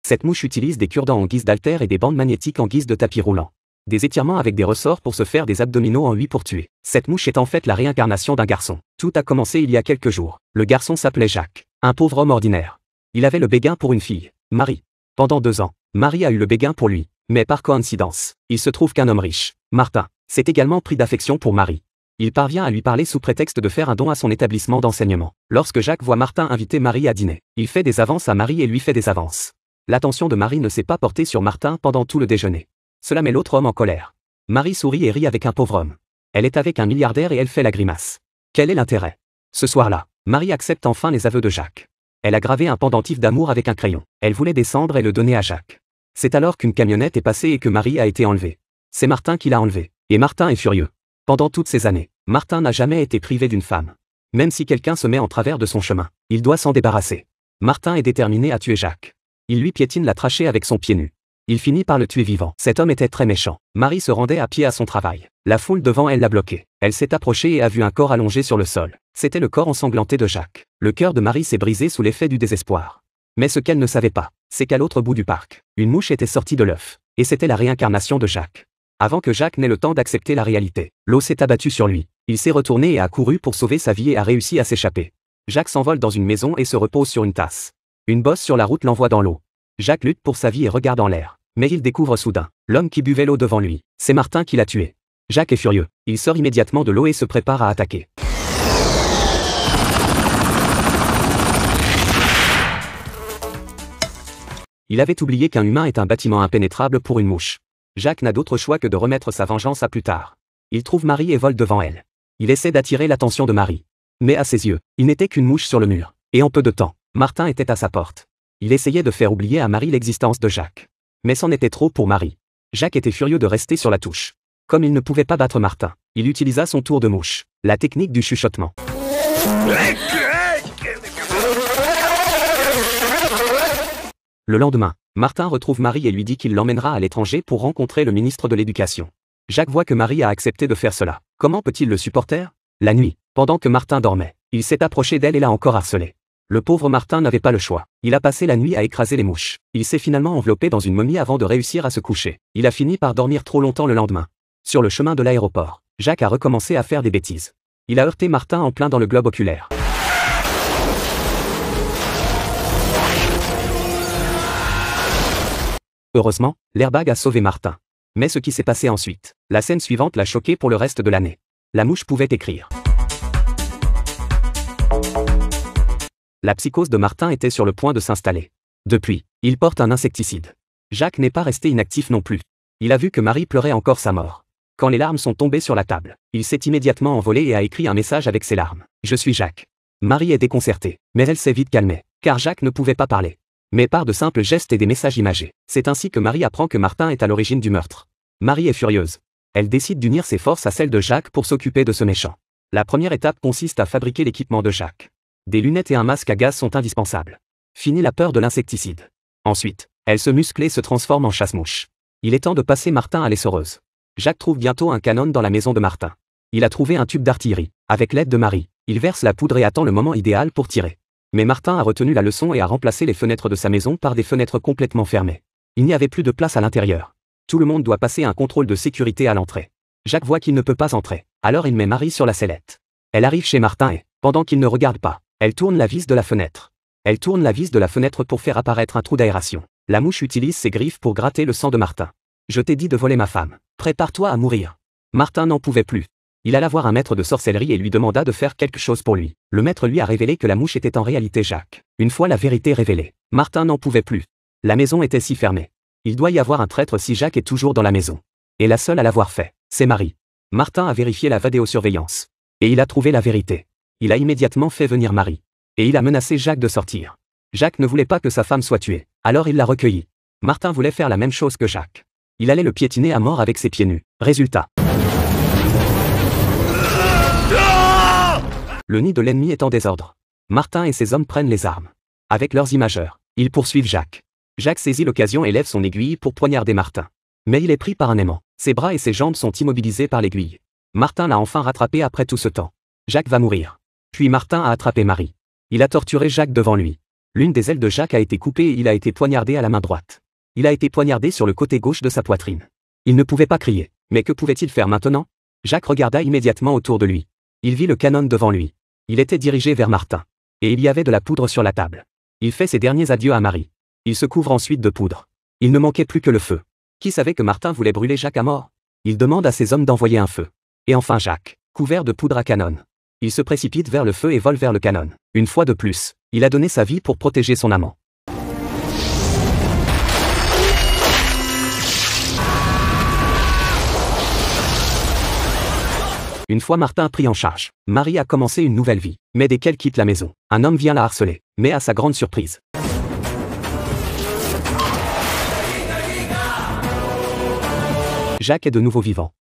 Cette mouche utilise des cure-dents en guise d'haltère et des bandes magnétiques en guise de tapis roulant. Des étirements avec des ressorts pour se faire des abdominaux en 8 pour tuer. Cette mouche est en fait la réincarnation d'un garçon. Tout a commencé il y a quelques jours. Le garçon s'appelait Jacques. Un pauvre homme ordinaire. Il avait le béguin pour une fille, Marie. Pendant 2 ans, Marie a eu le béguin pour lui. Mais par coïncidence, il se trouve qu'un homme riche, Martin, s'est également pris d'affection pour Marie. Il parvient à lui parler sous prétexte de faire un don à son établissement d'enseignement. Lorsque Jacques voit Martin inviter Marie à dîner, il fait des avances à Marie et lui fait des avances. L'attention de Marie ne s'est pas portée sur Martin pendant tout le déjeuner. Cela met l'autre homme en colère. Marie sourit et rit avec un pauvre homme. Elle est avec un milliardaire et elle fait la grimace. Quel est l'intérêt? Ce soir-là, Marie accepte enfin les aveux de Jacques. Elle a gravé un pendentif d'amour avec un crayon. Elle voulait descendre et le donner à Jacques. C'est alors qu'une camionnette est passée et que Marie a été enlevée. C'est Martin qui l'a enlevée. Et Martin est furieux. Pendant toutes ces années, Martin n'a jamais été privé d'une femme. Même si quelqu'un se met en travers de son chemin, il doit s'en débarrasser. Martin est déterminé à tuer Jacques. Il lui piétine la trachée avec son pied nu. Il finit par le tuer vivant. Cet homme était très méchant. Marie se rendait à pied à son travail. La foule devant elle l'a bloqué. Elle s'est approchée et a vu un corps allongé sur le sol. C'était le corps ensanglanté de Jacques. Le cœur de Marie s'est brisé sous l'effet du désespoir. Mais ce qu'elle ne savait pas, c'est qu'à l'autre bout du parc, une mouche était sortie de l'œuf. Et c'était la réincarnation de Jacques. Avant que Jacques n'ait le temps d'accepter la réalité, l'eau s'est abattue sur lui. Il s'est retourné et a couru pour sauver sa vie et a réussi à s'échapper. Jacques s'envole dans une maison et se repose sur une tasse. Une bosse sur la route l'envoie dans l'eau. Jacques lutte pour sa vie et regarde en l'air. Mais il découvre soudain l'homme qui buvait l'eau devant lui. C'est Martin qui l'a tué. Jacques est furieux. Il sort immédiatement de l'eau et se prépare à attaquer. Il avait oublié qu'un humain est un bâtiment impénétrable pour une mouche. Jacques n'a d'autre choix que de remettre sa vengeance à plus tard. Il trouve Marie et vole devant elle. Il essaie d'attirer l'attention de Marie. Mais à ses yeux, il n'était qu'une mouche sur le mur. Et en peu de temps, Martin était à sa porte. Il essayait de faire oublier à Marie l'existence de Jacques. Mais c'en était trop pour Marie. Jacques était furieux de rester sur la touche. Comme il ne pouvait pas battre Martin, il utilisa son tour de mouche, la technique du chuchotement. Le lendemain, Martin retrouve Marie et lui dit qu'il l'emmènera à l'étranger pour rencontrer le ministre de l'Éducation. Jacques voit que Marie a accepté de faire cela. Comment peut-il le supporter? La nuit, pendant que Martin dormait, il s'est approché d'elle et l'a encore harcelée. Le pauvre Martin n'avait pas le choix. Il a passé la nuit à écraser les mouches. Il s'est finalement enveloppé dans une momie avant de réussir à se coucher. Il a fini par dormir trop longtemps le lendemain. Sur le chemin de l'aéroport, Jacques a recommencé à faire des bêtises. Il a heurté Martin en plein dans le globe oculaire. Heureusement, l'airbag a sauvé Martin. Mais ce qui s'est passé ensuite, la scène suivante l'a choqué pour le reste de l'année. La mouche pouvait écrire. La psychose de Martin était sur le point de s'installer. Depuis, il porte un insecticide. Jacques n'est pas resté inactif non plus. Il a vu que Marie pleurait encore sa mort. Quand les larmes sont tombées sur la table, il s'est immédiatement envolé et a écrit un message avec ses larmes. Je suis Jacques. Marie est déconcertée, mais elle s'est vite calmée, car Jacques ne pouvait pas parler. Mais par de simples gestes et des messages imagés. C'est ainsi que Marie apprend que Martin est à l'origine du meurtre. Marie est furieuse. Elle décide d'unir ses forces à celles de Jacques pour s'occuper de ce méchant. La première étape consiste à fabriquer l'équipement de Jacques. Des lunettes et un masque à gaz sont indispensables. Fini la peur de l'insecticide. Ensuite, elle se muscle et se transforme en chasse-mouche. Il est temps de passer Martin à l'essoreuse. Jacques trouve bientôt un canon dans la maison de Martin. Il a trouvé un tube d'artillerie. Avec l'aide de Marie, il verse la poudre et attend le moment idéal pour tirer. Mais Martin a retenu la leçon et a remplacé les fenêtres de sa maison par des fenêtres complètement fermées. Il n'y avait plus de place à l'intérieur. Tout le monde doit passer un contrôle de sécurité à l'entrée. Jacques voit qu'il ne peut pas entrer. Alors il met Marie sur la sellette. Elle arrive chez Martin et, pendant qu'il ne regarde pas, elle tourne la vis de la fenêtre. Elle tourne la vis de la fenêtre pour faire apparaître un trou d'aération. La mouche utilise ses griffes pour gratter le sang de Martin. Je t'ai dit de voler ma femme. Prépare-toi à mourir. Martin n'en pouvait plus. Il alla voir un maître de sorcellerie et lui demanda de faire quelque chose pour lui. Le maître lui a révélé que la mouche était en réalité Jacques. Une fois la vérité révélée, Martin n'en pouvait plus. La maison était si fermée. Il doit y avoir un traître si Jacques est toujours dans la maison. Et la seule à l'avoir fait, c'est Marie. Martin a vérifié la vidéosurveillance. Et il a trouvé la vérité. Il a immédiatement fait venir Marie. Et il a menacé Jacques de sortir. Jacques ne voulait pas que sa femme soit tuée. Alors il l'a recueillie. Martin voulait faire la même chose que Jacques. Il allait le piétiner à mort avec ses pieds nus. Résultat. Le nid de l'ennemi est en désordre. Martin et ses hommes prennent les armes. Avec leurs imageurs, ils poursuivent Jacques. Jacques saisit l'occasion et lève son aiguille pour poignarder Martin. Mais il est pris par un aimant. Ses bras et ses jambes sont immobilisés par l'aiguille. Martin l'a enfin rattrapé après tout ce temps. Jacques va mourir. Puis Martin a attrapé Marie. Il a torturé Jacques devant lui. L'une des ailes de Jacques a été coupée et il a été poignardé à la main droite. Il a été poignardé sur le côté gauche de sa poitrine. Il ne pouvait pas crier. Mais que pouvait-il faire maintenant? Jacques regarda immédiatement autour de lui. Il vit le canon devant lui. Il était dirigé vers Martin. Et il y avait de la poudre sur la table. Il fait ses derniers adieux à Marie. Il se couvre ensuite de poudre. Il ne manquait plus que le feu. Qui savait que Martin voulait brûler Jacques à mort? Il demande à ses hommes d'envoyer un feu. Et enfin Jacques, couvert de poudre à canon. Il se précipite vers le feu et vole vers le canon. Une fois de plus, il a donné sa vie pour protéger son amant. Une fois Martin pris en charge, Marie a commencé une nouvelle vie. Mais dès qu'elle quitte la maison, un homme vient la harceler. Mais à sa grande surprise, Jacques est de nouveau vivant.